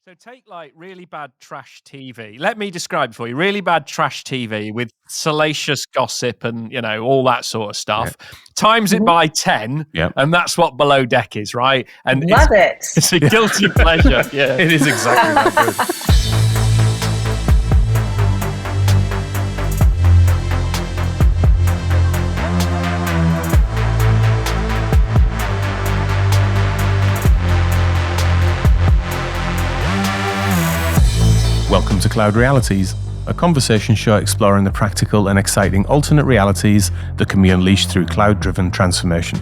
So take like really bad trash TV. Let me describe for you. Really bad trash TV with salacious gossip and, all that sort of stuff. Yeah. Times it by 10, and that's what Below Deck is, right? And Love it. It's a guilty pleasure. Yeah. It is exactly that good. Welcome to Cloud Realities, a conversation show exploring the practical and exciting alternate realities that can be unleashed through cloud-driven transformation.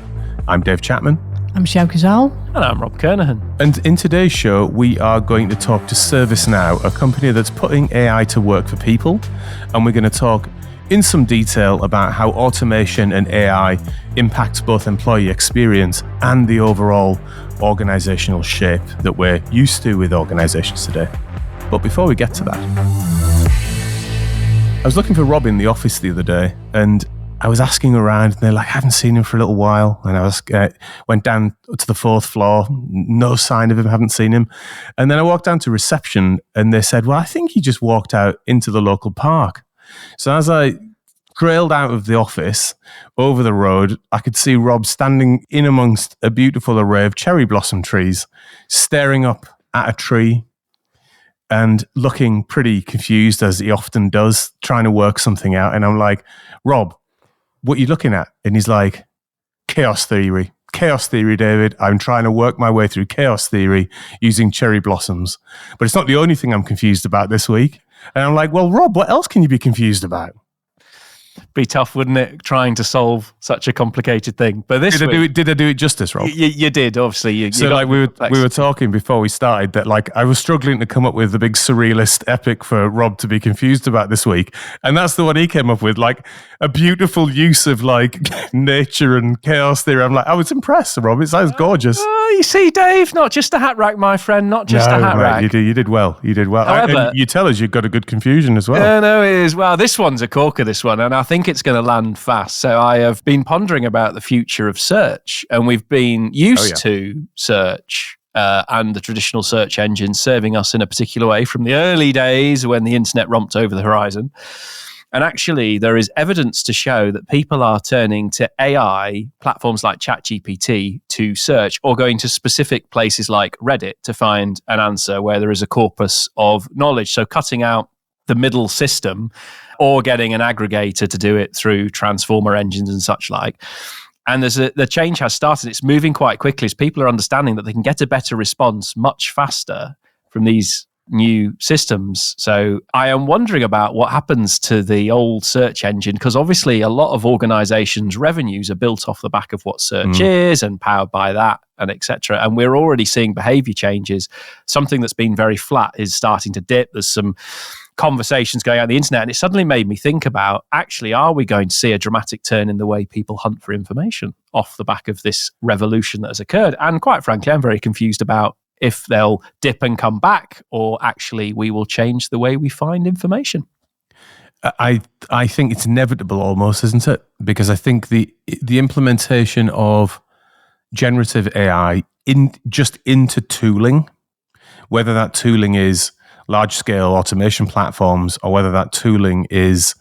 I'm Dave Chapman. I'm Sjoukje Rob. And I'm Rob Kernahan. And in today's show, we are going to talk to ServiceNow, a company that's putting AI to work for people. And we're going to talk in some detail about how automation and AI impacts both employee experience and the overall organizational shape that we're used to with organizations today. But before we get to that, I was looking for Rob in the office the other day, and I was asking around, and they're like, I haven't seen him for a little while. And I went down to the 4th floor, no sign of him, haven't seen him. And then I walked down to reception, and they said, well, I think he just walked out into the local park. So as I trailed out of the office over the road, I could see Rob standing in amongst a beautiful array of cherry blossom trees, staring up at a tree, and looking pretty confused, as he often does, trying to work something out. And I'm like, Rob, what are you looking at? And he's like, chaos theory. Chaos theory, David. I'm trying to work my way through chaos theory using cherry blossoms. But it's not the only thing I'm confused about this week. And I'm like, well, Rob, what else can you be confused about? Be tough, wouldn't it, trying to solve such a complicated thing? But this did I do it justice, Rob? You did, obviously. We were talking before we started that I was struggling to come up with the big surrealist epic for Rob to be confused about this week, and that's the one he came up with, a beautiful use of nature and chaos theory. I'm like, I was impressed, Rob. It sounds gorgeous. You see, Dave, not just a hat rack, my friend, not just a hat rack. You did well. However, and you tell us you've got a good confusion as well. No, it is. Well, this one's a corker, this one, and I think it's going to land fast. So I have been pondering about the future of search, and we've been used to search and the traditional search engine serving us in a particular way from the early days when the internet romped over the horizon. And actually, there is evidence to show that people are turning to AI platforms like ChatGPT to search, or going to specific places like Reddit to find an answer where there is a corpus of knowledge. So cutting out the middle system, or getting an aggregator to do it through transformer engines and such like. And the change has started. It's moving quite quickly as people are understanding that they can get a better response much faster from these new systems. So I am wondering about what happens to the old search engine, because obviously a lot of organizations' revenues are built off the back of what search is and powered by that, and etc. And we're already seeing behavior changes. Something that's been very flat is starting to dip. There's some conversations going on the internet, and it suddenly made me think about, actually, are we going to see a dramatic turn in the way people hunt for information off the back of this revolution that has occurred? And quite frankly, I'm very confused about if they'll dip and come back, or actually we will change the way we find information. I think it's inevitable almost, isn't it? Because I think the implementation of generative AI into tooling, whether that tooling is large-scale automation platforms or whether that tooling is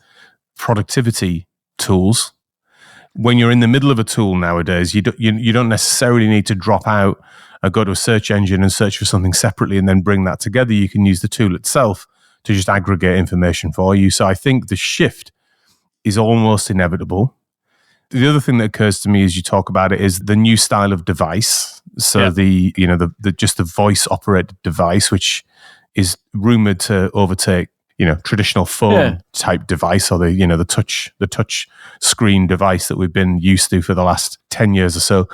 productivity tools, when you're in the middle of a tool nowadays, you don't necessarily need to drop out and go to a search engine and search for something separately and then bring that together. You can use the tool itself to just aggregate information for you. So I think the shift is almost inevitable. The other thing that occurs to me as you talk about it is the new style of device. So the voice operated device, which is rumored to overtake traditional phone type device, or the touch screen device that we've been used to for the last 10 years or so.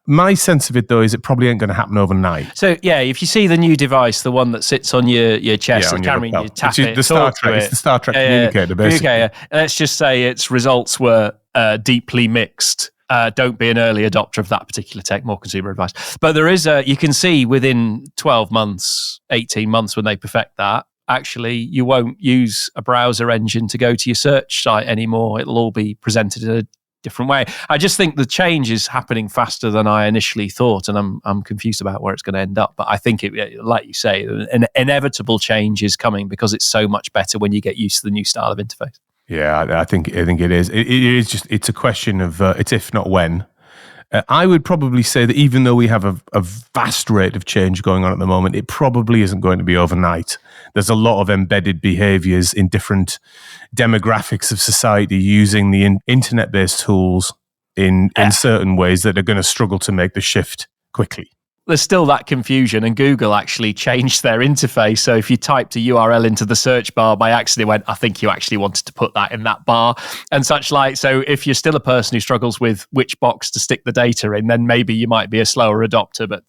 My sense of it, though, is it probably ain't going to happen overnight. So, if you see the new device, the one that sits on your chest, and camera, you tap it, it's the Star Trek communicator, basically. Let's just say its results were deeply mixed. Don't be an early adopter of that particular tech, more consumer advice. But there is you can see within 12 months, 18 months, when they perfect that, actually, you won't use a browser engine to go to your search site anymore. It'll all be presented in a different way. I just think the change is happening faster than I initially thought, and I'm confused about where it's going to end up. But I think it, like you say, an inevitable change is coming because it's so much better when you get used to the new style of interface. Yeah, I think it is. It is just, it's a question of it's if not when. I would probably say that even though we have a vast rate of change going on at the moment, it probably isn't going to be overnight. There's a lot of embedded behaviors in different demographics of society using the internet-based tools in certain ways that are going to struggle to make the shift quickly. There's still that confusion, and Google actually changed their interface. So if you typed a URL into the search bar by accident, went, I think you actually wanted to put that in that bar and such like. So if you're still a person who struggles with which box to stick the data in, then maybe you might be a slower adopter, but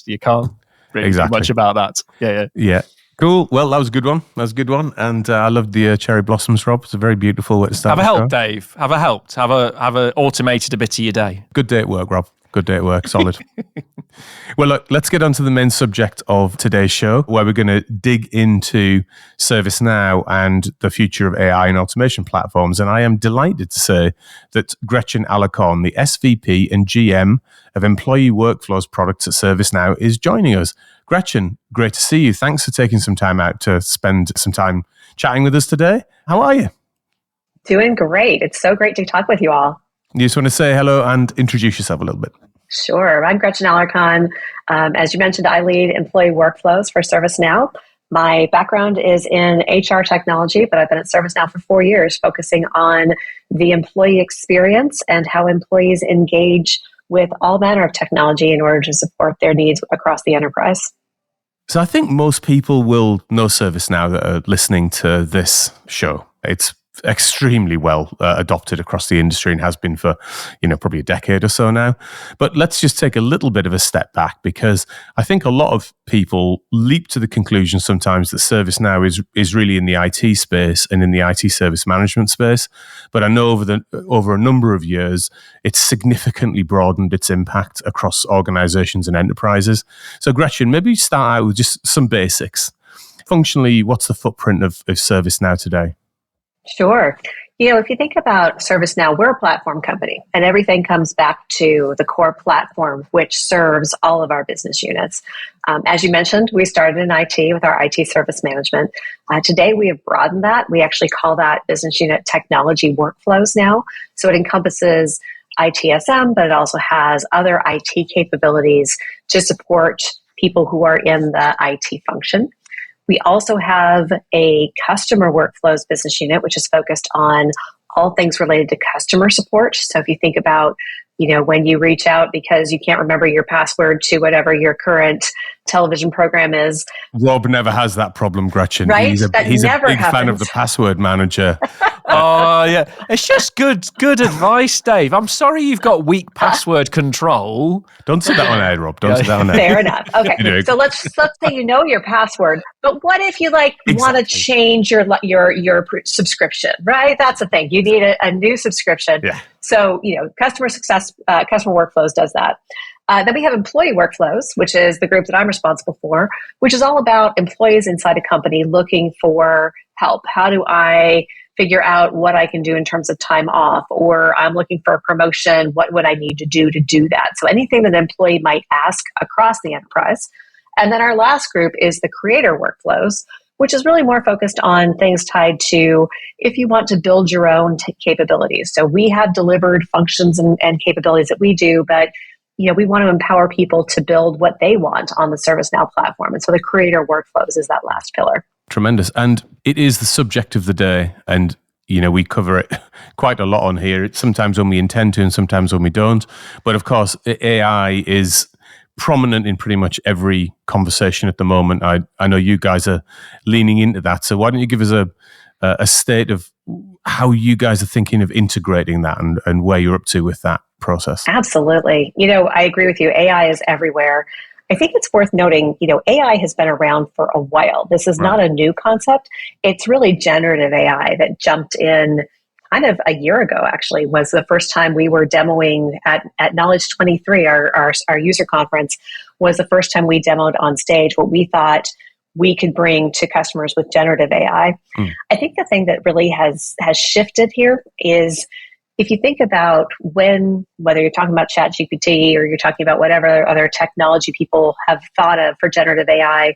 you can't really do much about that. Yeah. Cool. Well, that was a good one. And I loved the cherry blossoms, Rob. It's a very beautiful way to start. Have a help, Dave. Have a automated a bit of your day. Good day at work, Rob. Good day at work. Solid. Well, look, let's get on to the main subject of today's show, where we're going to dig into ServiceNow and the future of AI and automation platforms. And I am delighted to say that Gretchen Alarcon, the SVP and GM of Employee Workflows Products at ServiceNow, is joining us. Gretchen, great to see you. Thanks for taking some time out to spend some time chatting with us today. How are you? Doing great. It's so great to talk with you all. You just want to say hello and introduce yourself a little bit. Sure. I'm Gretchen Alarcon. As you mentioned, I lead employee workflows for ServiceNow. My background is in HR technology, but I've been at ServiceNow for 4 years, focusing on the employee experience and how employees engage with all manner of technology in order to support their needs across the enterprise. So I think most people will know ServiceNow that are listening to this show. It's extremely well adopted across the industry and has been for, probably a decade or so now. But let's just take a little bit of a step back, because I think a lot of people leap to the conclusion sometimes that ServiceNow is really in the IT space and in the IT service management space. But I know over a number of years, it's significantly broadened its impact across organizations and enterprises. So Gretchen, maybe start out with just some basics. Functionally, what's the footprint of ServiceNow today? Sure. If you think about ServiceNow, we're a platform company, and everything comes back to the core platform, which serves all of our business units. As you mentioned, we started in IT with our IT service management. Today, we have broadened that. We actually call that business unit technology workflows now. So it encompasses ITSM, but it also has other IT capabilities to support people who are in the IT function. We also have a customer workflows business unit, which is focused on all things related to customer support. So if you think about, when you reach out because you can't remember your password to whatever your current television program is. Rob never has that problem, Gretchen. Right? He's a big fan of the password manager. Oh, yeah. It's just good advice, Dave. I'm sorry you've got weak password control. Don't say that on air, Rob. Don't say that on air. Fair enough. Okay. So let's say you know your password, but what if you want to change your subscription, right? That's the thing. You need a new subscription. Yeah. So, customer workflows does that. Then we have employee workflows, which is the group that I'm responsible for, which is all about employees inside a company looking for help. How do I figure out what I can do in terms of time off, or I'm looking for a promotion? What would I need to do that? So anything that an employee might ask across the enterprise. And then our last group is the creator workflows, which is really more focused on things tied to if you want to build your own capabilities. So we have delivered functions and capabilities that we do, but we want to empower people to build what they want on the ServiceNow platform. And so the creator workflows is that last pillar. Tremendous. And it is the subject of the day. And, we cover it quite a lot on here. It's sometimes when we intend to and sometimes when we don't. But of course, AI is prominent in pretty much every conversation at the moment. I know you guys are leaning into that. So why don't you give us a state of how you guys are thinking of integrating that and where you're up to with that process? Absolutely. I agree with you. AI is everywhere. I think it's worth noting, AI has been around for a while. This is not a new concept. It's really generative AI that jumped in kind of a year ago, actually, was the first time we were demoing at Knowledge 23, our user conference, was the first time we demoed on stage what we thought we could bring to customers with generative AI. I think the thing that really has shifted here is, if you think about whether you're talking about ChatGPT or you're talking about whatever other technology people have thought of for generative AI,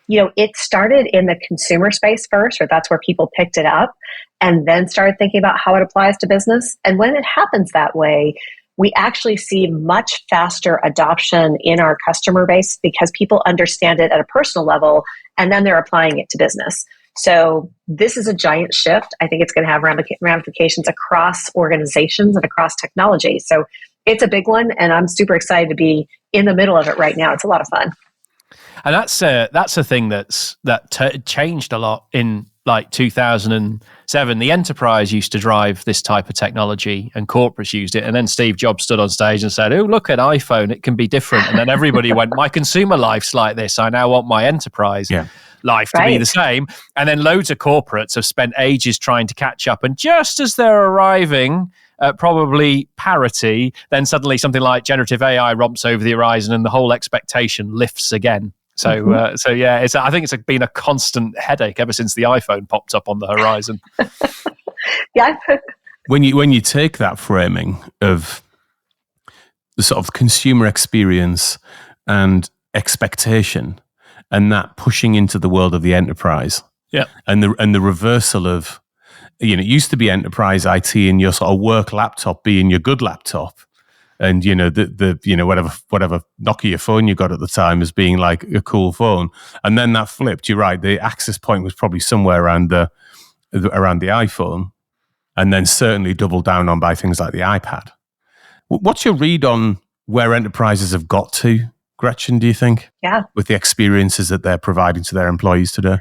it started in the consumer space first, or that's where people picked it up, and then started thinking about how it applies to business. And when it happens that way, we actually see much faster adoption in our customer base because people understand it at a personal level, and then they're applying it to business. So this is a giant shift. I think it's going to have ramifications across organizations and across technology. So it's a big one, and I'm super excited to be in the middle of it right now. It's a lot of fun. And that's a thing that changed a lot in like 2007. The enterprise used to drive this type of technology, and corporates used it. And then Steve Jobs stood on stage and said, "Oh, look at iPhone; it can be different." And then everybody went, "My consumer life's like this. I now want my enterprise life to be the same." And then loads of corporates have spent ages trying to catch up. And just as they're arriving at probably parity, then suddenly something like generative AI romps over the horizon, and the whole expectation lifts again. So, I think it's been a constant headache ever since the iPhone popped up on the horizon. When you take that framing of the sort of consumer experience and expectation, and that pushing into the world of the enterprise, and the reversal of, it used to be enterprise IT and your sort of work laptop being your good laptop. And whatever Nokia phone you got at the time as being like a cool phone, and then that flipped. You're right. The access point was probably somewhere around the iPhone, and then certainly doubled down on by things like the iPad. What's your read on where enterprises have got to, Gretchen? Do you think? Yeah. With the experiences that they're providing to their employees today.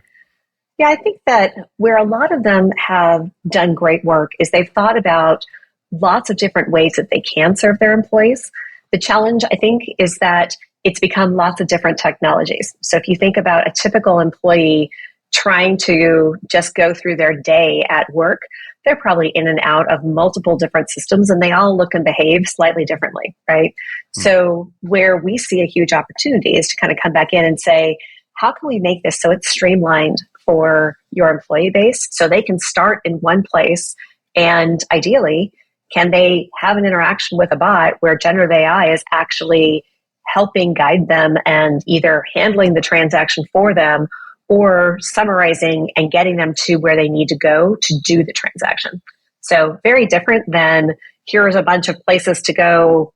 Yeah, I think that where a lot of them have done great work is they've thought about lots of different ways that they can serve their employees. The challenge, I think, is that it's become lots of different technologies. So if you think about a typical employee trying to just go through their day at work, they're probably in and out of multiple different systems, and they all look and behave slightly differently, right? So where we see a huge opportunity is to kind of come back in and say, how can we make this so it's streamlined for your employee base so they can start in one place, and ideally, can they have an interaction with a bot where generative AI is actually helping guide them and either handling the transaction for them or summarizing and getting them to where they need to go to do the transaction? So very different than here's a bunch of places to go.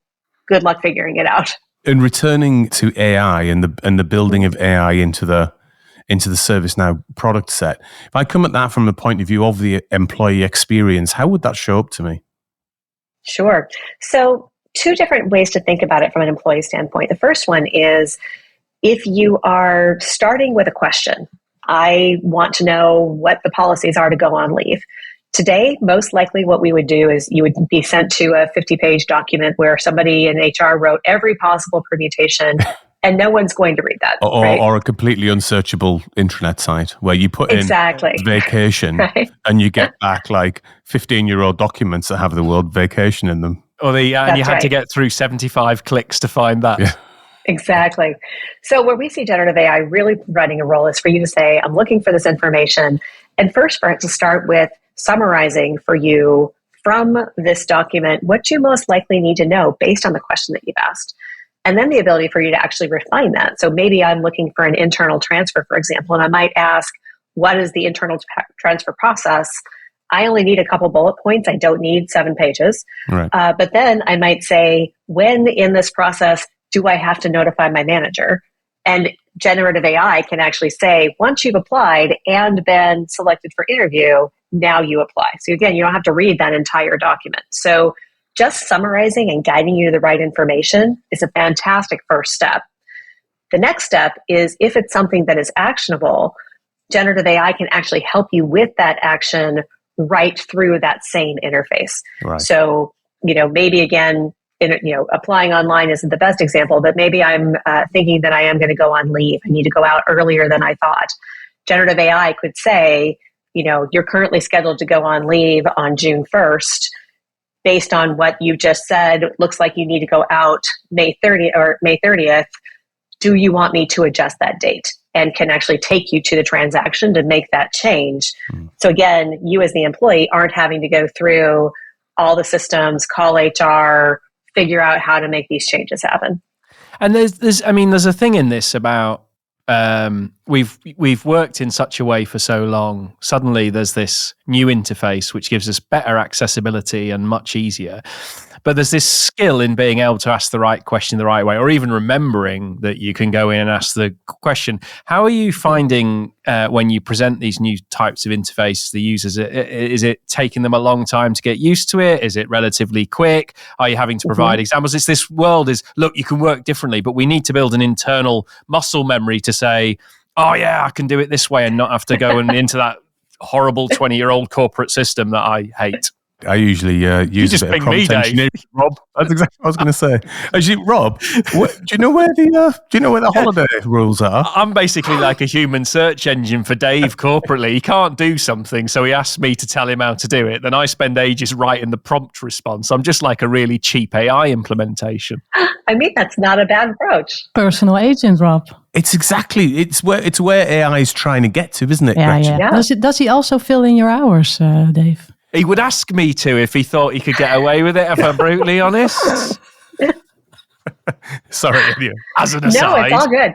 Good luck figuring it out. And returning to AI and the building of AI into the ServiceNow product set, if I come at that from the point of view of the employee experience, how would that show up to me? Sure. So two different ways to think about it from an employee standpoint. The first one is if you are starting with a question, I want to know what the policies are to go on leave. Today, most likely what we would do is you would be sent to a 50-page document where somebody in HR wrote every possible permutation, and no one's going to read that. Or a completely unsearchable intranet site where you put in vacation and you get back like 15-year-old documents that have the word vacation in them. And you had to get through 75 clicks to find that. Yeah. Exactly. So where we see generative AI really running a role is for you to say, I'm looking for this information. And first for it to start with summarizing for you from this document what you most likely need to know based on the question that you've asked. And then the ability for you to actually refine that. So maybe I'm looking for an internal transfer, for example, and I might ask, what is the internal transfer process? I only need a couple bullet points. I don't need 7 pages. Right. But then I might say, when in this process do I have to notify my manager? And generative AI can actually say, once you've applied and been selected for interview, now you apply. So again, you don't have to read that entire document. So just summarizing and guiding you to the right information is a fantastic first step. The next step is if it's something that is actionable, generative AI can actually help you with that action right through that same interface. Right. So, maybe again, applying online isn't the best example, but maybe I'm thinking that I am going to go on leave. I need to go out earlier than I thought. Generative AI could say, you're currently scheduled to go on leave on June 1st. Based on what you just said, it looks like you need to go out May 30th. Do you want me to adjust that date? And can actually take you to the transaction to make that change. So again, you as the employee aren't having to go through all the systems, call HR, figure out how to make these changes happen. And there's a thing in this about we've worked in such a way for so long. Suddenly there's this new interface which gives us better accessibility and much easier. But there's this skill in being able to ask the right question the right way, or even remembering that you can go in and ask the question. How are you finding when you present these new types of interfaces to the users? Is it taking them a long time to get used to it? Is it relatively quick? Are you having to provide examples? It's this world is, look, you can work differently, but we need to build an internal muscle memory to say, oh yeah, I can do it this way and not have to go and into that horrible 20-year-old corporate system that I hate. I usually use a bit of prompt engineering, Rob. That's exactly what I was going to say. Actually, Rob, do you know where the holiday rules are? I'm basically like a human search engine for Dave corporately. He can't do something, so he asks me to tell him how to do it. Then I spend ages writing the prompt response. I'm just like a really cheap AI implementation. I mean, that's not a bad approach. Personal agent, Rob. It's where AI is trying to get to, isn't it? Yeah, Gretchen? yeah. Does he also fill in your hours, Dave? He would ask me to if he thought he could get away with it, if I'm brutally honest. Sorry, anyway. As an aside. No, it's all good.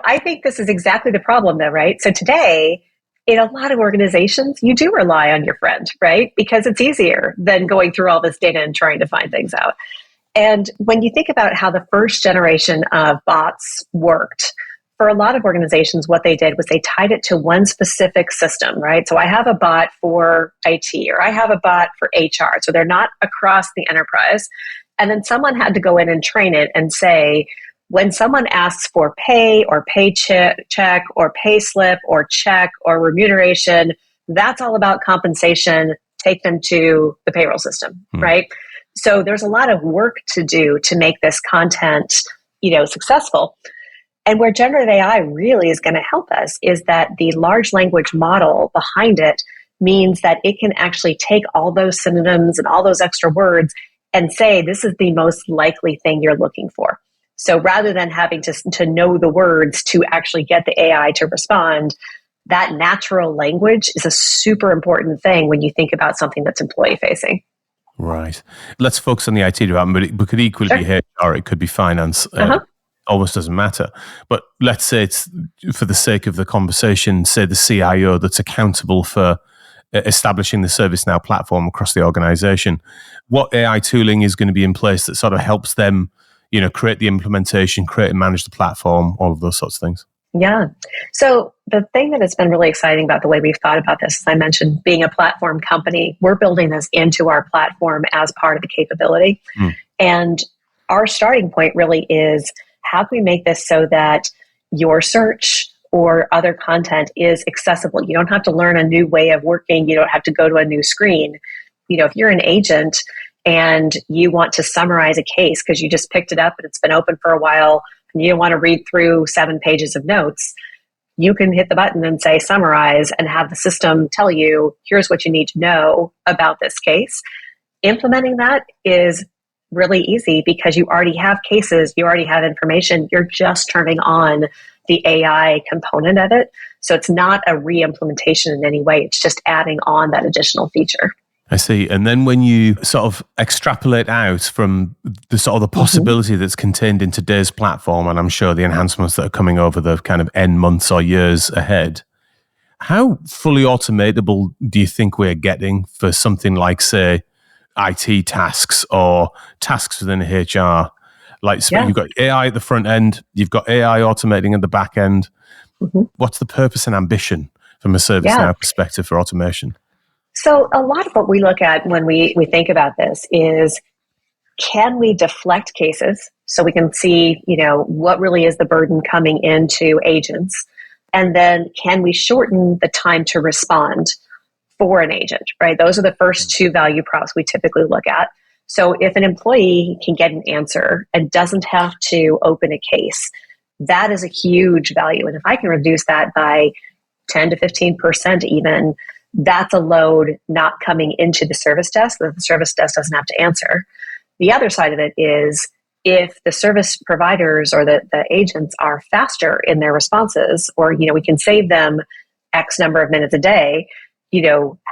I think this is exactly the problem though, right? So today, in a lot of organizations, you do rely on your friend, right? Because it's easier than going through all this data and trying to find things out. And when you think about how the first generation of bots worked, for a lot of organizations, what they did was they tied it to one specific system, right? So I have a bot for IT or I have a bot for HR. So they're not across the enterprise. And then someone had to go in and train it and say, when someone asks for pay or paycheck or pay slip or check or remuneration, that's all about compensation. Take them to the payroll system, right? So there's a lot of work to do to make this content, successful. And where generative AI really is going to help us is that the large language model behind it means that it can actually take all those synonyms and all those extra words and say, this is the most likely thing you're looking for. So rather than having to know the words to actually get the AI to respond, that natural language is a super important thing when you think about something that's employee facing. Right. Let's focus on the IT department, but it could equally be HR, it could be finance. Almost doesn't matter. But let's say it's, for the sake of the conversation, say the CIO that's accountable for establishing the ServiceNow platform across the organization. What AI tooling is going to be in place that sort of helps them, create the implementation, create and manage the platform, all of those sorts of things? Yeah. So the thing that has been really exciting about the way we've thought about this, as I mentioned, being a platform company, we're building this into our platform as part of the capability. And our starting point really is, how can we make this so that your search or other content is accessible? You don't have to learn a new way of working. You don't have to go to a new screen. If you're an agent and you want to summarize a case because you just picked it up and it's been open for a while and you don't want to read through 7 pages of notes, you can hit the button and say summarize and have the system tell you, here's what you need to know about this case. Implementing that is really easy because you already have cases, you already have information, you're just turning on the AI component of it. So it's not a re-implementation in any way, it's just adding on that additional feature. I see. And then when you sort of extrapolate out from the sort of the possibility that's contained in today's platform, and I'm sure the enhancements that are coming over the kind of N months or years ahead, how fully automatable do you think we're getting for something like, say, IT tasks or tasks within HR? You've got AI at the front end, you've got AI automating at the back end. What's the purpose and ambition from a ServiceNow perspective for automation? So a lot of what we look at when we think about this is, can we deflect cases so we can see, what really is the burden coming into agents? And then can we shorten the time to respond for an agent, right? Those are the first 2 value props we typically look at. So if an employee can get an answer and doesn't have to open a case, that is a huge value. And if I can reduce that by 10 to 15% even, that's a load not coming into the service desk that the service desk doesn't have to answer. The other side of it is, if the service providers or the agents are faster in their responses, or we can save them X number of minutes a day,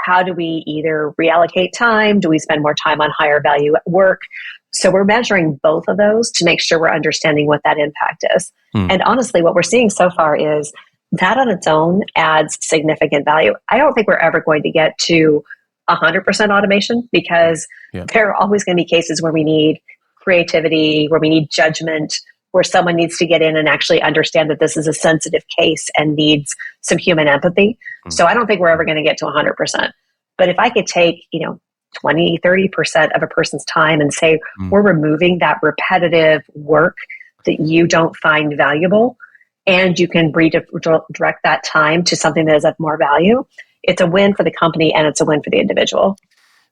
how do we either reallocate time? Do we spend more time on higher value work? So we're measuring both of those to make sure we're understanding what that impact is. And honestly, what we're seeing so far is that on its own adds significant value. I don't think we're ever going to get to 100% automation because there are always going to be cases where we need creativity, where we need judgment, where someone needs to get in and actually understand that this is a sensitive case and needs some human empathy. So I don't think we're ever going to get to 100%. But if I could take, 20, 30% of a person's time and say, we're removing that repetitive work that you don't find valuable, and you can redirect that time to something that is of more value, it's a win for the company and it's a win for the individual.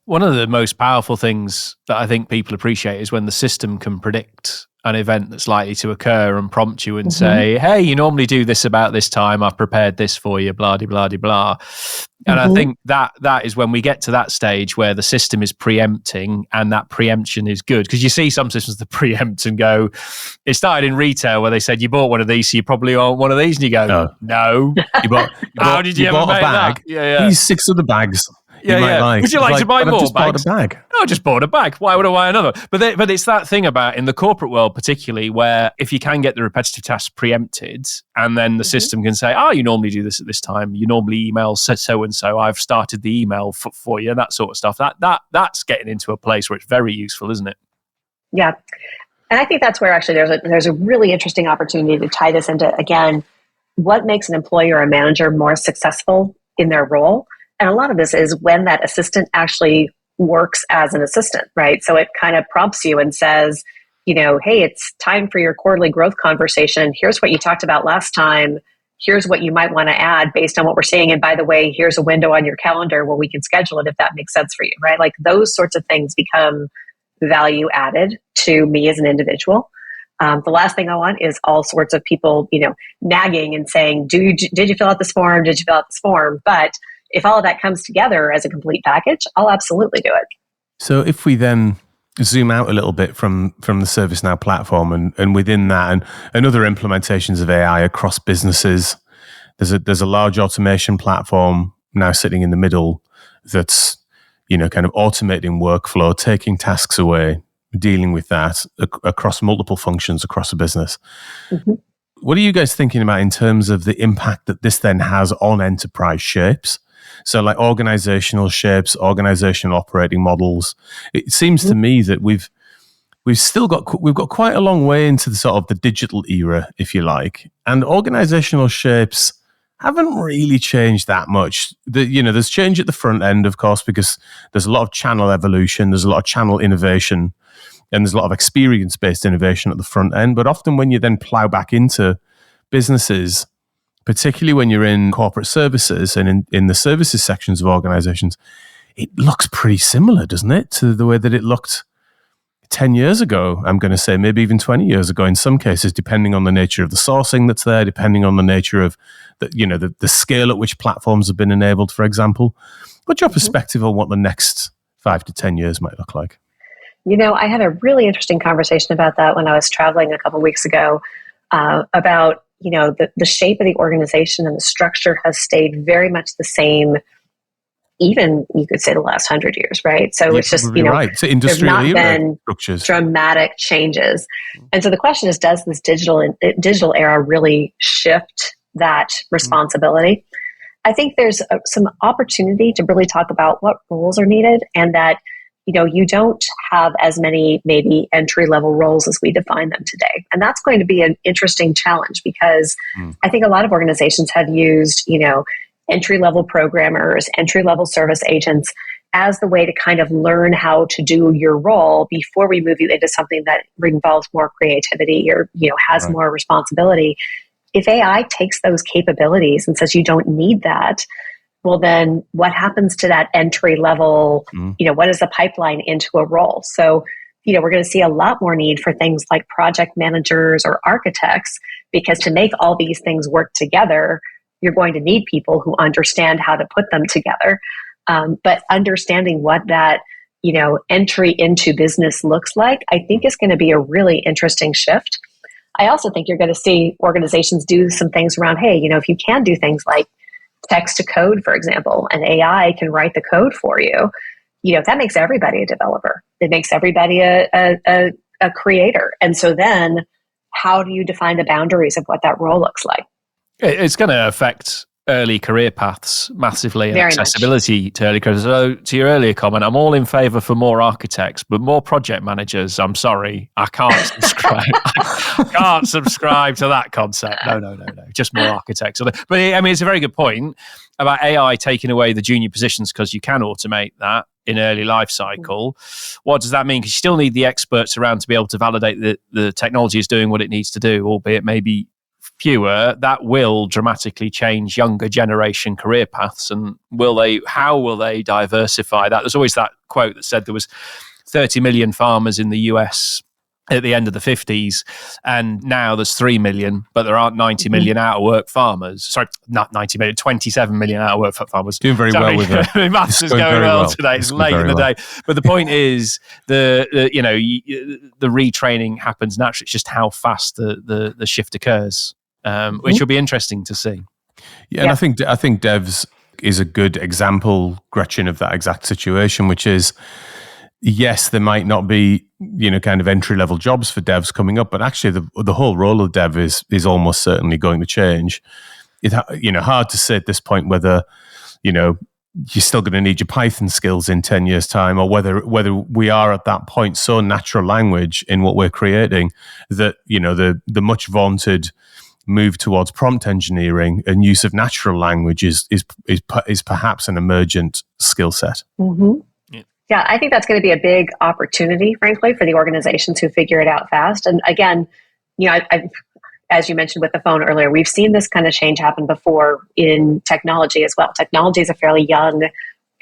One of the most powerful things that I think people appreciate is when the system can predict an event that's likely to occur and prompt you and say, hey, you normally do this about this time. I've prepared this for you, blah, blah, blah, blah. And I think that is when we get to that stage where the system is preempting and that preemption is good. Because you see some systems that preempt and go, it started in retail where they said, you bought one of these, so you probably want one of these. And you go, no. How did you ever make that? Here's 6 other bags. Would you like to buy more bags? Bought a bag. No, I just bought a bag. Why would I buy another? But it's that thing about in the corporate world, particularly, where if you can get the repetitive tasks preempted, and then the system can say, you normally do this at this time. You normally email so and so. I've started the email for you, and that sort of stuff. That's getting into a place where it's very useful, isn't it? Yeah, and I think that's where actually there's a really interesting opportunity to tie this into, again, what makes an employee or a manager more successful in their role. And a lot of this is when that assistant actually works as an assistant, right? So it kind of prompts you and says, hey, it's time for your quarterly growth conversation. Here's what you talked about last time. Here's what you might want to add based on what we're seeing. And by the way, here's a window on your calendar where we can schedule it if that makes sense for you, right? Like those sorts of things become value added to me as an individual. The last thing I want is all sorts of people, nagging and saying, did you fill out this form? Did you fill out this form? But if all of that comes together as a complete package, I'll absolutely do it. So if we then zoom out a little bit from the ServiceNow platform and within that and other implementations of AI across businesses, there's a large automation platform now sitting in the middle that's, kind of automating workflow, taking tasks away, dealing with that across multiple functions across a business. What are you guys thinking about in terms of the impact that this then has on enterprise shapes? So like organizational shapes, organizational operating models. It seems to me that we've got quite a long way into the sort of the digital era, if you like. And organizational shapes haven't really changed that much. There's change at the front end, of course, because there's a lot of channel evolution, there's a lot of channel innovation, and there's a lot of experience-based innovation at the front end. But often when you then plow back into businesses, particularly when you're in corporate services and in the services sections of organizations, it looks pretty similar, doesn't it, to the way that it looked 10 years ago, I'm going to say, maybe even 20 years ago in some cases, depending on the nature of the sourcing that's there, depending on the nature of the scale at which platforms have been enabled, for example. What's your perspective on what the next 5 to 10 years might look like? I had a really interesting conversation about that when I was traveling a couple of weeks ago about the shape of the organization and the structure has stayed very much the same, even you could say the last 100 years, right? So it's just, right. So there's not been structures. Dramatic changes. And so the question is, does this digital era really shift that responsibility? I think there's some opportunity to really talk about what roles are needed and that you don't have as many maybe entry-level roles as we define them today. And that's going to be an interesting challenge because I think a lot of organizations have used, entry-level programmers, entry-level service agents as the way to kind of learn how to do your role before we move you into something that involves more creativity or, has more responsibility. If AI takes those capabilities and says you don't need that, well, then what happens to that entry level, what is the pipeline into a role? So, we're going to see a lot more need for things like project managers or architects, because to make all these things work together, you're going to need people who understand how to put them together. But understanding what that, entry into business looks like, I think is going to be a really interesting shift. I also think you're going to see organizations do some things around, hey, if you can do things like text to code, for example, and AI can write the code for you, that makes everybody a developer. It makes everybody a creator. And so then how do you define the boundaries of what that role looks like? It's going to affect early career paths massively and Very accessibility much. to early careers. So to your earlier comment, I'm all in favor for more architects, but more project managers. I'm sorry, I can't subscribe. I can't subscribe to that concept. No. Just more architects. But I mean, it's a very good point about AI taking away the junior positions because you can automate that in early life cycle. What does that mean? Because you still need the experts around to be able to validate that the technology is doing what it needs to do, albeit maybe fewer. That will dramatically change younger generation career paths. And how will they diversify that? There's always that quote that said there was 30 million farmers in the US at the end of the 50s, and now there's 3 million, but there aren't 90 million out of work farmers. Sorry, not 90 million, 27 million out of work farmers. Doing very well with it. Maths is going well today. It's late in the day. But the point is, the retraining happens naturally. It's just how fast the shift occurs, which will be interesting to see. Yeah, and I think devs is a good example, Gretchen, of that exact situation, which is, yes, there might not be, kind of entry-level jobs for devs coming up, but actually the whole role of dev is almost certainly going to change. It's hard to say at this point whether, you're still going to need your Python skills in 10 years' time, or whether we are at that point so natural language in what we're creating that, the much vaunted move towards prompt engineering and use of natural language is perhaps an emergent skill set. Mm-hmm. Yeah, I think that's going to be a big opportunity, frankly, for the organizations who figure it out fast. And again, as you mentioned with the phone earlier, we've seen this kind of change happen before in technology as well. Technology is a fairly young,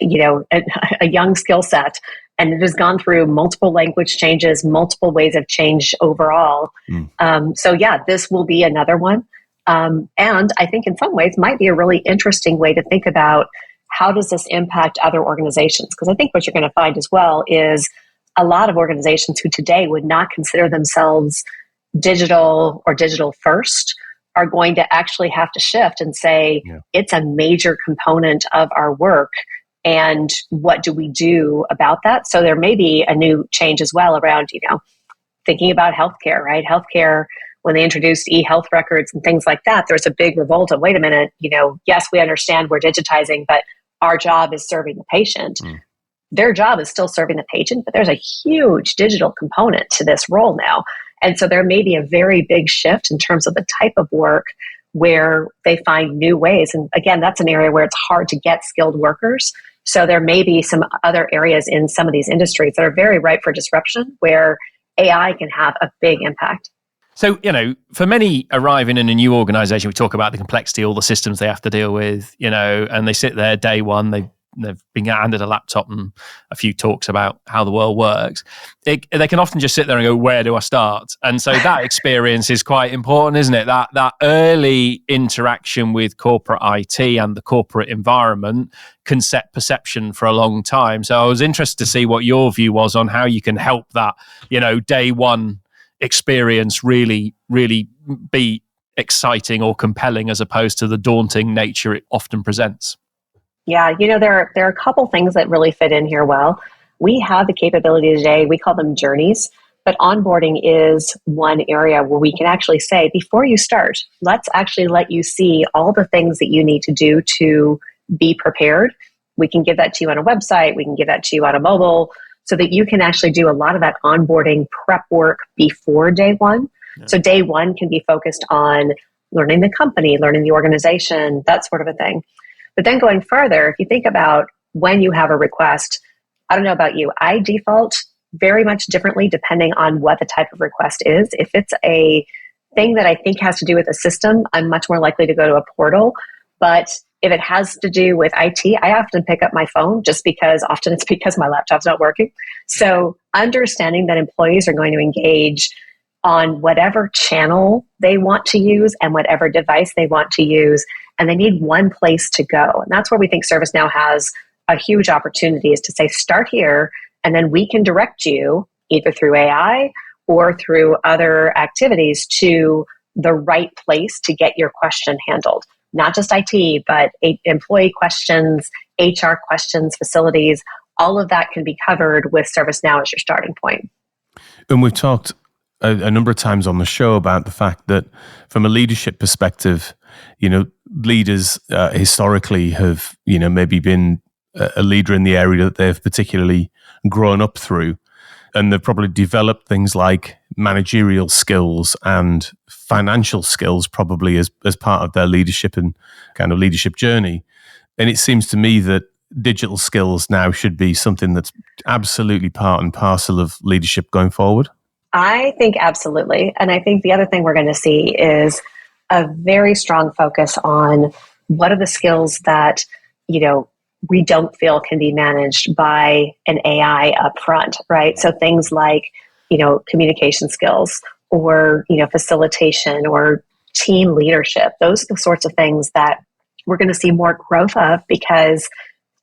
a young skill set, and it has gone through multiple language changes, multiple ways of change overall. So yeah, this will be another one. And I think in some ways might be a really interesting way to think about how does this impact other organizations? Because I think what you're going to find as well is a lot of organizations who today would not consider themselves digital or digital first are going to actually have to shift and say, it's a major component of our work. And what do we do about that? So there may be a new change as well around, thinking about healthcare, right? Healthcare, when they introduced e-health records and things like that, there's a big revolt of, wait a minute, yes, we understand we're digitizing, but our job is serving the patient. Their job is still serving the patient, but there's a huge digital component to this role now. And so there may be a very big shift in terms of the type of work where they find new ways. And again, that's an area where it's hard to get skilled workers. So there may be some other areas in some of these industries that are very ripe for disruption where AI can have a big impact. So, for many arriving in a new organization, we talk about the complexity, all the systems they have to deal with, and they sit there day one, they've been handed a laptop and a few talks about how the world works. They can often just sit there and go, where do I start? And so that experience is quite important, isn't it? That early interaction with corporate IT and the corporate environment can set perception for a long time. So I was interested to see what your view was on how you can help that, day one experience really be exciting or compelling as opposed to the daunting nature it often presents. Yeah, there are a couple things that really fit in here well. We have the capability today, we call them journeys, but onboarding is one area where we can actually say, before you start, let's actually let you see all the things that you need to do to be prepared. We can give that to you on a website, we can give that to you on a mobile, so that you can actually do a lot of that onboarding prep work before day one. Yeah. So day one can be focused on learning the company, learning the organization, that sort of a thing. But then going further, if you think about when you have a request, I don't know about you, I default very much differently depending on what the type of request is. If it's a thing that I think has to do with a system, I'm much more likely to go to a portal. But if it has to do with IT, I often pick up my phone often it's because my laptop's not working. So understanding that employees are going to engage on whatever channel they want to use and whatever device they want to use, and they need one place to go. And that's where we think ServiceNow has a huge opportunity, is to say, start here, and then we can direct you either through AI or through other activities to the right place to get your question handled. not just IT, but employee questions, HR questions, facilities, all of that can be covered with ServiceNow as your starting point. And we've talked a number of times on the show about the fact that from a leadership perspective, leaders historically have, maybe been a leader in the area that they've particularly grown up through. And they've probably developed things like managerial skills and financial skills probably as part of their leadership and kind of leadership journey. And it seems to me that digital skills now should be something that's absolutely part and parcel of leadership going forward. I think absolutely. And I think the other thing we're going to see is a very strong focus on what are the skills that, we don't feel can be managed by an AI up front, right? So things like, communication skills or, facilitation or team leadership. Those are the sorts of things that we're going to see more growth of because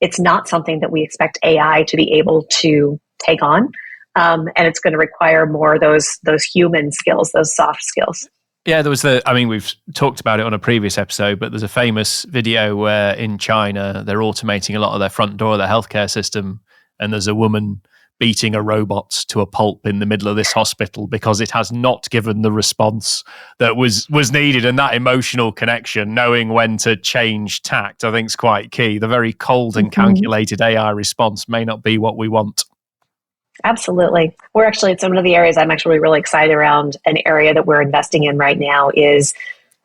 it's not something that we expect AI to be able to take on. And it's going to require more of those human skills, those soft skills. Yeah, we've talked about it on a previous episode, but there's a famous video where in China, they're automating a lot of their front door of their healthcare system. And there's a woman beating a robot to a pulp in the middle of this hospital because it has not given the response that was needed. And that emotional connection, knowing when to change tact, I think is quite key. The very cold and calculated AI response may not be what we want. Absolutely. It's one of the areas I'm actually really excited around. An area that we're investing in right now is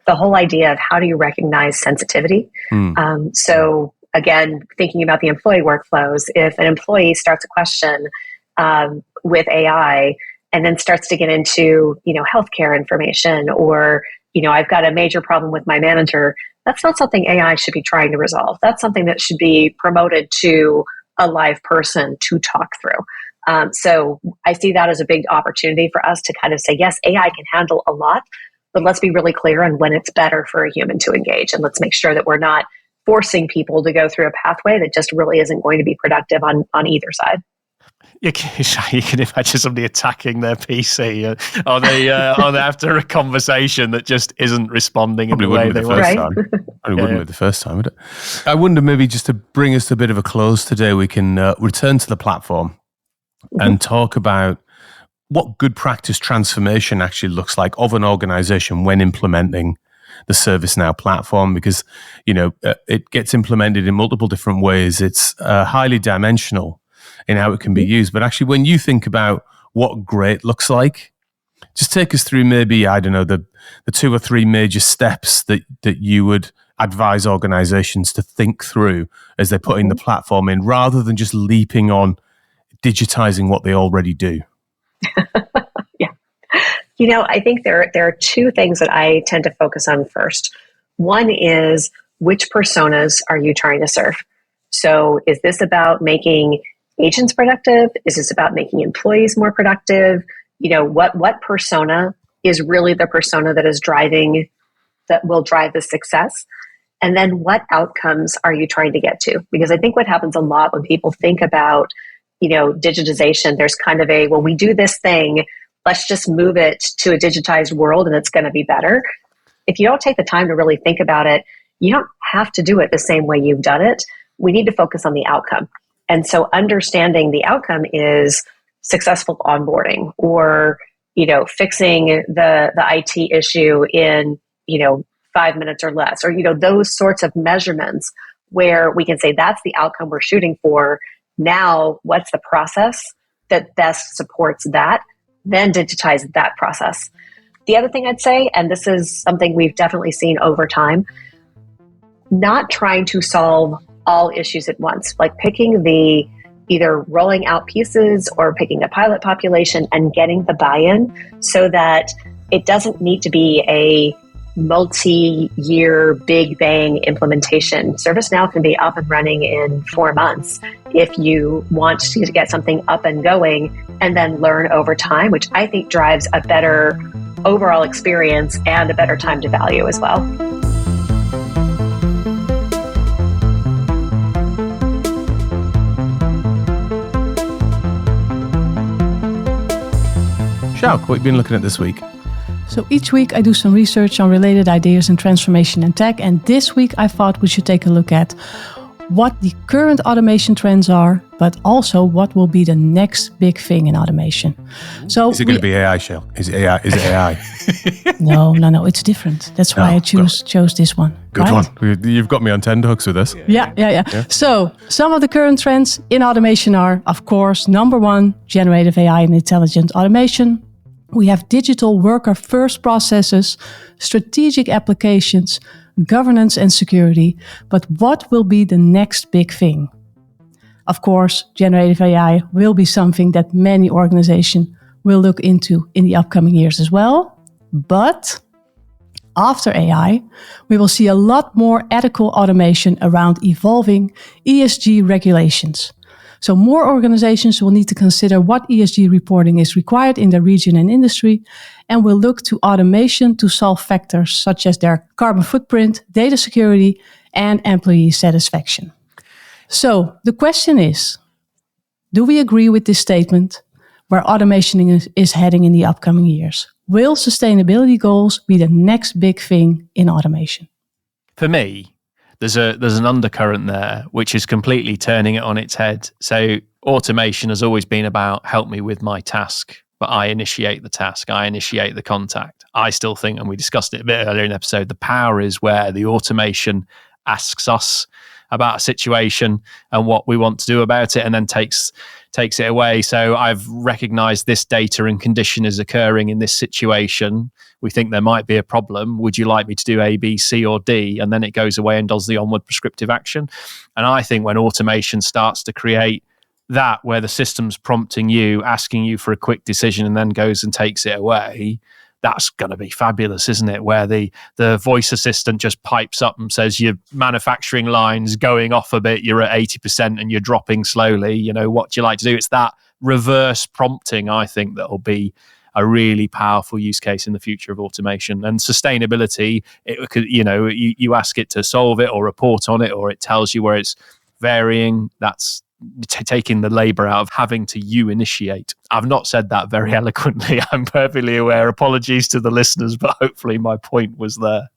the whole idea of how do you recognize sensitivity? So again, thinking about the employee workflows, if an employee starts a question with AI and then starts to get into, healthcare information or, I've got a major problem with my manager, that's not something AI should be trying to resolve. That's something that should be promoted to a live person to talk through. So I see that as a big opportunity for us to kind of say, yes, AI can handle a lot, but let's be really clear on when it's better for a human to engage. And let's make sure that we're not forcing people to go through a pathway that just really isn't going to be productive on either side. You can imagine somebody attacking their PC after a conversation that just isn't responding in the way they want. Probably wouldn't be the first time, would it? I wonder maybe just to bring us to a bit of a close today, we can return to the platform and talk about what good practice transformation actually looks like of an organization when implementing the ServiceNow platform, because, it gets implemented in multiple different ways. It's highly dimensional in how it can be used. But actually, when you think about what great looks like, just take us through maybe, I don't know, the 2 or 3 major steps that you would advise organizations to think through as they're putting the platform in, rather than just leaping on digitizing what they already do. Yeah. I think there are 2 things that I tend to focus on first. One is, which personas are you trying to serve? So is this about making agents productive? Is this about making employees more productive? What persona is really the persona that will drive the success? And then what outcomes are you trying to get to? Because I think what happens a lot when people think about, digitization, there's kind of we do this thing, let's just move it to a digitized world and it's going to be better. If you don't take the time to really think about it, you don't have to do it the same way you've done it. We need to focus on the outcome. And so understanding the outcome is successful onboarding or, fixing the IT issue in, 5 minutes or less, or, those sorts of measurements where we can say that's the outcome we're shooting for. Now, what's the process that best supports that? Then digitize that process. The other thing I'd say, and this is something we've definitely seen over time, not trying to solve all issues at once, like picking either rolling out pieces or picking a pilot population and getting the buy-in so that it doesn't need to be a multi-year big bang implementation. ServiceNow can be up and running in 4 months if you want to get something up and going and then learn over time, which I think drives a better overall experience and a better time to value as well. Sjoukje, what have you been looking at this week? So each week I do some research on related ideas in transformation and tech. And this week I thought we should take a look at what the current automation trends are, but also what will be the next big thing in automation. So is it going to be AI, Shell? Is it AI? No, it's different. That's why I chose this one. Good one. You've got me on tenterhooks with this. Yeah. So some of the current trends in automation are, of course, number one, generative AI and intelligent automation. We have digital worker first processes, strategic applications, governance and security. But what will be the next big thing? Of course, generative AI will be something that many organizations will look into in the upcoming years as well. But after AI, we will see a lot more ethical automation around evolving ESG regulations. So more organizations will need to consider what ESG reporting is required in their region and industry, and will look to automation to solve factors such as their carbon footprint, data security, and employee satisfaction. So the question is, do we agree with this statement where automation is heading in the upcoming years? Will sustainability goals be the next big thing in automation? For me, there's an undercurrent there, which is completely turning it on its head. So automation has always been about help me with my task, but I initiate the task, I initiate the contact. I still think, and we discussed it a bit earlier in the episode, the power is where the automation asks us about a situation and what we want to do about it, and then takes it away. So I've recognized this data and condition is occurring in this situation. We think there might be a problem. Would you like me to do A, B, C, or D? And then it goes away and does the onward prescriptive action. And I think when automation starts to create that, where the system's prompting you, asking you for a quick decision, and then goes and takes it away, that's going to be fabulous, isn't it? Where the voice assistant just pipes up and says, your manufacturing line's going off a bit, you're at 80% and you're dropping slowly. What do you like to do? It's that reverse prompting, I think, that will be a really powerful use case in the future of automation. And sustainability, it could, you ask it to solve it or report on it, or it tells you where it's varying. That's taking the labor out of having to initiate. I've not said that very eloquently. I'm perfectly aware. Apologies to the listeners, but hopefully my point was there.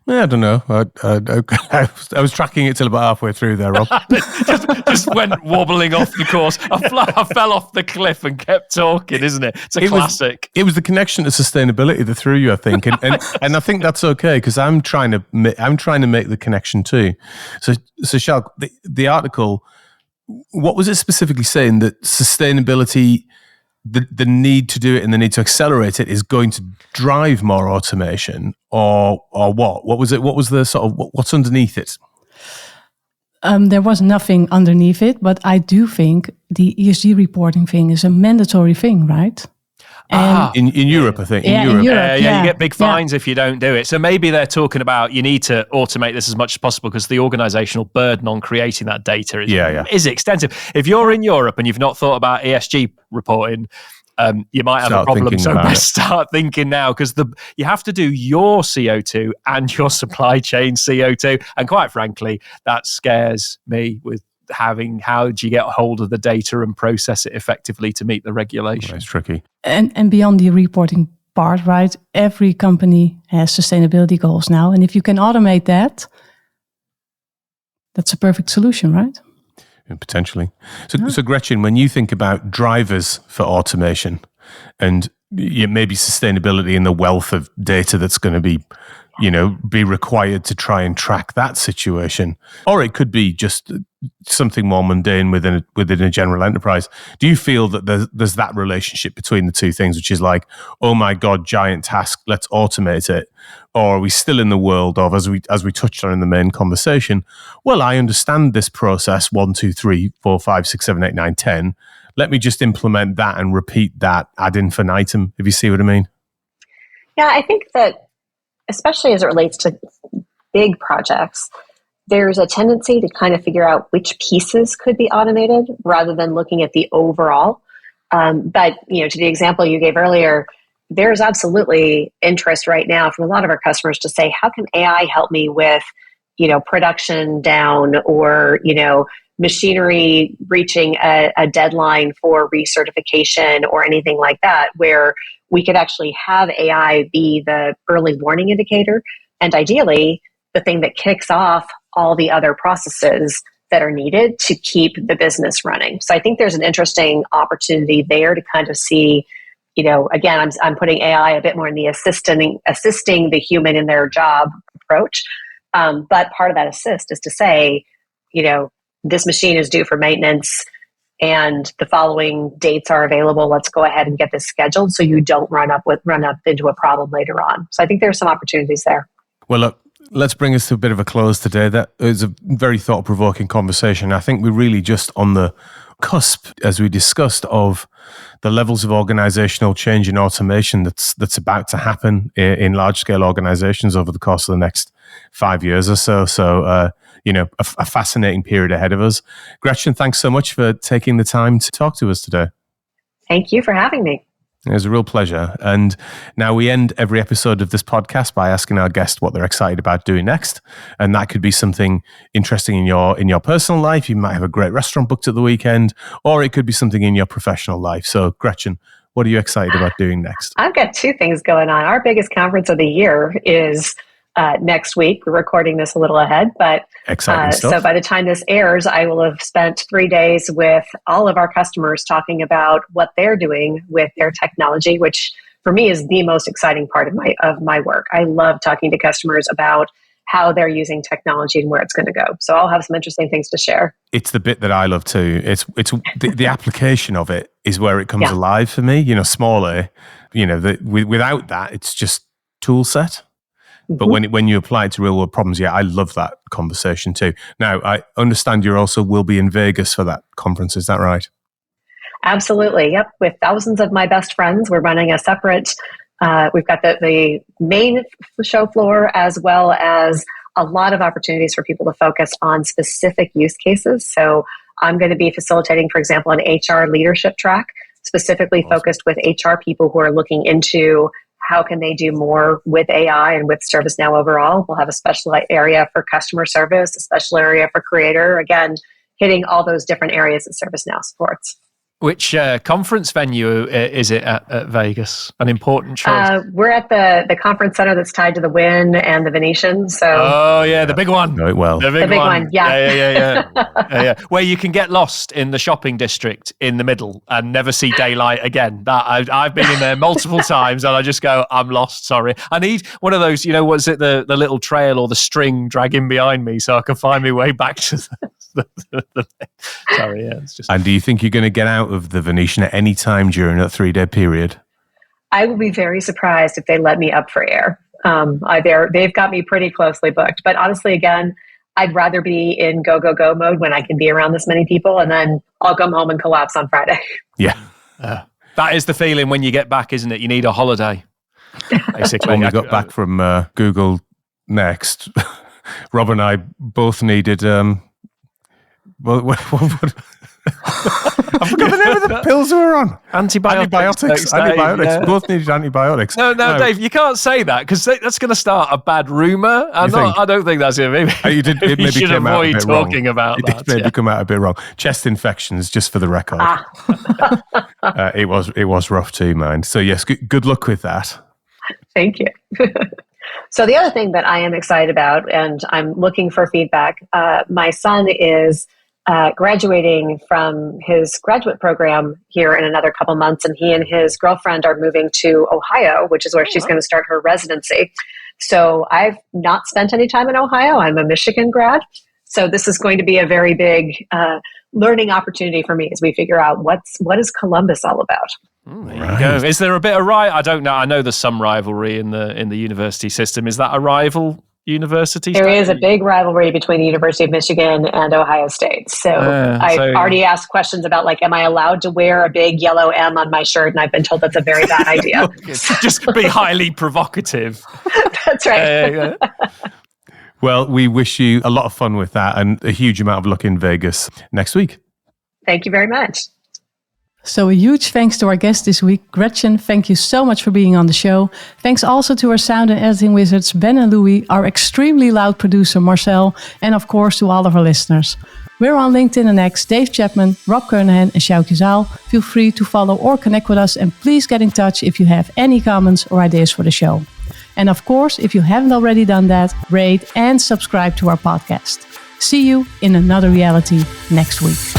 I don't know. I was tracking it till about halfway through there, Rob. just went wobbling off the course. I fell off the cliff and kept talking, isn't it? It's a classic. It was the connection to sustainability that threw you, I think, and I think that's okay, because I'm trying to make the connection too. So Sjoukje, the article, what was it specifically saying? That sustainability, the need to do it and the need to accelerate it is going to drive more automation, or what? What was it? What was the sort of what's underneath it? There was nothing underneath it, but I do think the ESG reporting thing is a mandatory thing, right? In Europe, I think. In Europe. You get big fines if you don't do it. So maybe they're talking about you need to automate this as much as possible because the organizational burden on creating that data is extensive. If you're in Europe and you've not thought about ESG reporting, you might have a problem. So best start thinking now, because you have to do your CO2 and your supply chain CO2. And quite frankly, that scares me with how do you get hold of the data and process it effectively to meet the regulation? It's tricky. And beyond the reporting part, right? Every company has sustainability goals now. And if you can automate that, that's a perfect solution, right? Potentially. So Gretchen, when you think about drivers for automation and maybe sustainability and the wealth of data that's going to be required to try and track that situation, or it could be just something more mundane within a general enterprise. Do you feel that there's that relationship between the two things, which is like, oh my God, giant task, let's automate it? Or are we still in the world of, as we touched on in the main conversation, well, I understand this process 1, 2, 3, 4, 5, 6, 7, 8, 9, 10. Let me just implement that and repeat that ad infinitum, if you see what I mean. Yeah, I think that especially as it relates to big projects, there's a tendency to kind of figure out which pieces could be automated rather than looking at the overall. But to the example you gave earlier, there's absolutely interest right now from a lot of our customers to say, how can AI help me with, production down, or, machinery reaching a deadline for recertification or anything like that, where we could actually have AI be the early warning indicator, and ideally the thing that kicks off all the other processes that are needed to keep the business running. So I think there's an interesting opportunity there to kind of see, again, I'm putting AI a bit more in the assisting the human in their job approach. But part of that assist is to say, this machine is due for maintenance and the following dates are available. Let's go ahead and get this scheduled so you don't run up into a problem later on. So I think there's some opportunities there. Well, look, let's bring us to a bit of a close today. That is a very thought-provoking conversation. I think we're really just on the cusp, as we discussed, of the levels of organizational change and automation that's about to happen in large-scale organizations over the course of the next 5 years or so. So, a fascinating period ahead of us. Gretchen, thanks so much for taking the time to talk to us today. Thank you for having me. It was a real pleasure. And now we end every episode of this podcast by asking our guest what they're excited about doing next. And that could be something interesting in your personal life. You might have a great restaurant booked at the weekend, or it could be something in your professional life. So, Gretchen, what are you excited about doing next? I've got two things going on. Our biggest conference of the year is next week. We're recording this a little ahead, but exciting stuff. So by the time this airs, I will have spent 3 days with all of our customers talking about what they're doing with their technology, which for me is the most exciting part of my work. I love talking to customers about how they're using technology and where it's going to go. So I'll have some interesting things to share. It's the bit that I love too. It's the application of it is where it comes alive for me. Smaller. Without that, it's just tool set. But when you apply it to real world problems, I love that conversation too. Now, I understand you also will be in Vegas for that conference. Is that right? Absolutely. Yep. With thousands of my best friends, we're running a separate, we've got the main show floor, as well as a lot of opportunities for people to focus on specific use cases. So I'm going to be facilitating, for example, an HR leadership track, specifically focused with HR people who are looking into how can they do more with AI and with ServiceNow overall. We'll have a special area for customer service, a special area for creator, again, hitting all those different areas that ServiceNow supports. Which conference venue is it at Vegas? An important choice. We're at the conference center that's tied to the Wynn and the Venetian. So the big one. Know it well. The big one. Yeah. Where you can get lost in the shopping district in the middle and never see daylight again. That I've been in there multiple times, and I just go, I'm lost. Sorry, I need one of those. What's it? The little trail or the string dragging behind me, so I can find my way back to Sorry, it's just. And do you think you're going to get out of the Venetian at any time during that 3-day period? I will be very surprised if they let me up for air. They've got me pretty closely booked. But honestly, again, I'd rather be in go mode when I can be around this many people, and then I'll come home and collapse on Friday. Yeah. That is the feeling when you get back, isn't it? You need a holiday. Basically. When we got back from Google Next, Rob and I both needed... What? I forgot the name of the pills we were on. Antibiotics. Yeah. Both needed antibiotics. No, Dave, you can't say that because that's going to start a bad rumor. I don't think that's it. Maybe you should avoid talking about that. It maybe come out a bit wrong. Chest infections, just for the record. It was rough too, man. So yes, good luck with that. Thank you. So the other thing that I am excited about, and I'm looking for feedback, my son is graduating from his graduate program here in another couple months, and he and his girlfriend are moving to Ohio, which is where she's going to start her residency. So I've not spent any time in Ohio. I'm a Michigan grad. So this is going to be a very big learning opportunity for me as we figure out what is Columbus all about. There you go. Is there a bit of I don't know. I know there's some rivalry in the university system. Is that a rival university? There is a big rivalry between the University of Michigan and Ohio State. So I've already asked questions about, am I allowed to wear a big yellow M on my shirt? And I've been told that's a very bad idea. Just be highly provocative. That's right. Well, we wish you a lot of fun with that and a huge amount of luck in Vegas next week. Thank you very much. So a huge thanks to our guest this week, Gretchen. Thank you so much for being on the show. Thanks also to our sound and editing wizards, Ben and Louis, our extremely loud producer, Marcel, and of course to all of our listeners. We're on LinkedIn and X, Dave Chapman, Rob Kernahan, and Sjoukje Zaal. Feel free to follow or connect with us, and please get in touch if you have any comments or ideas for the show. And of course, if you haven't already done that, rate and subscribe to our podcast. See you in another reality next week.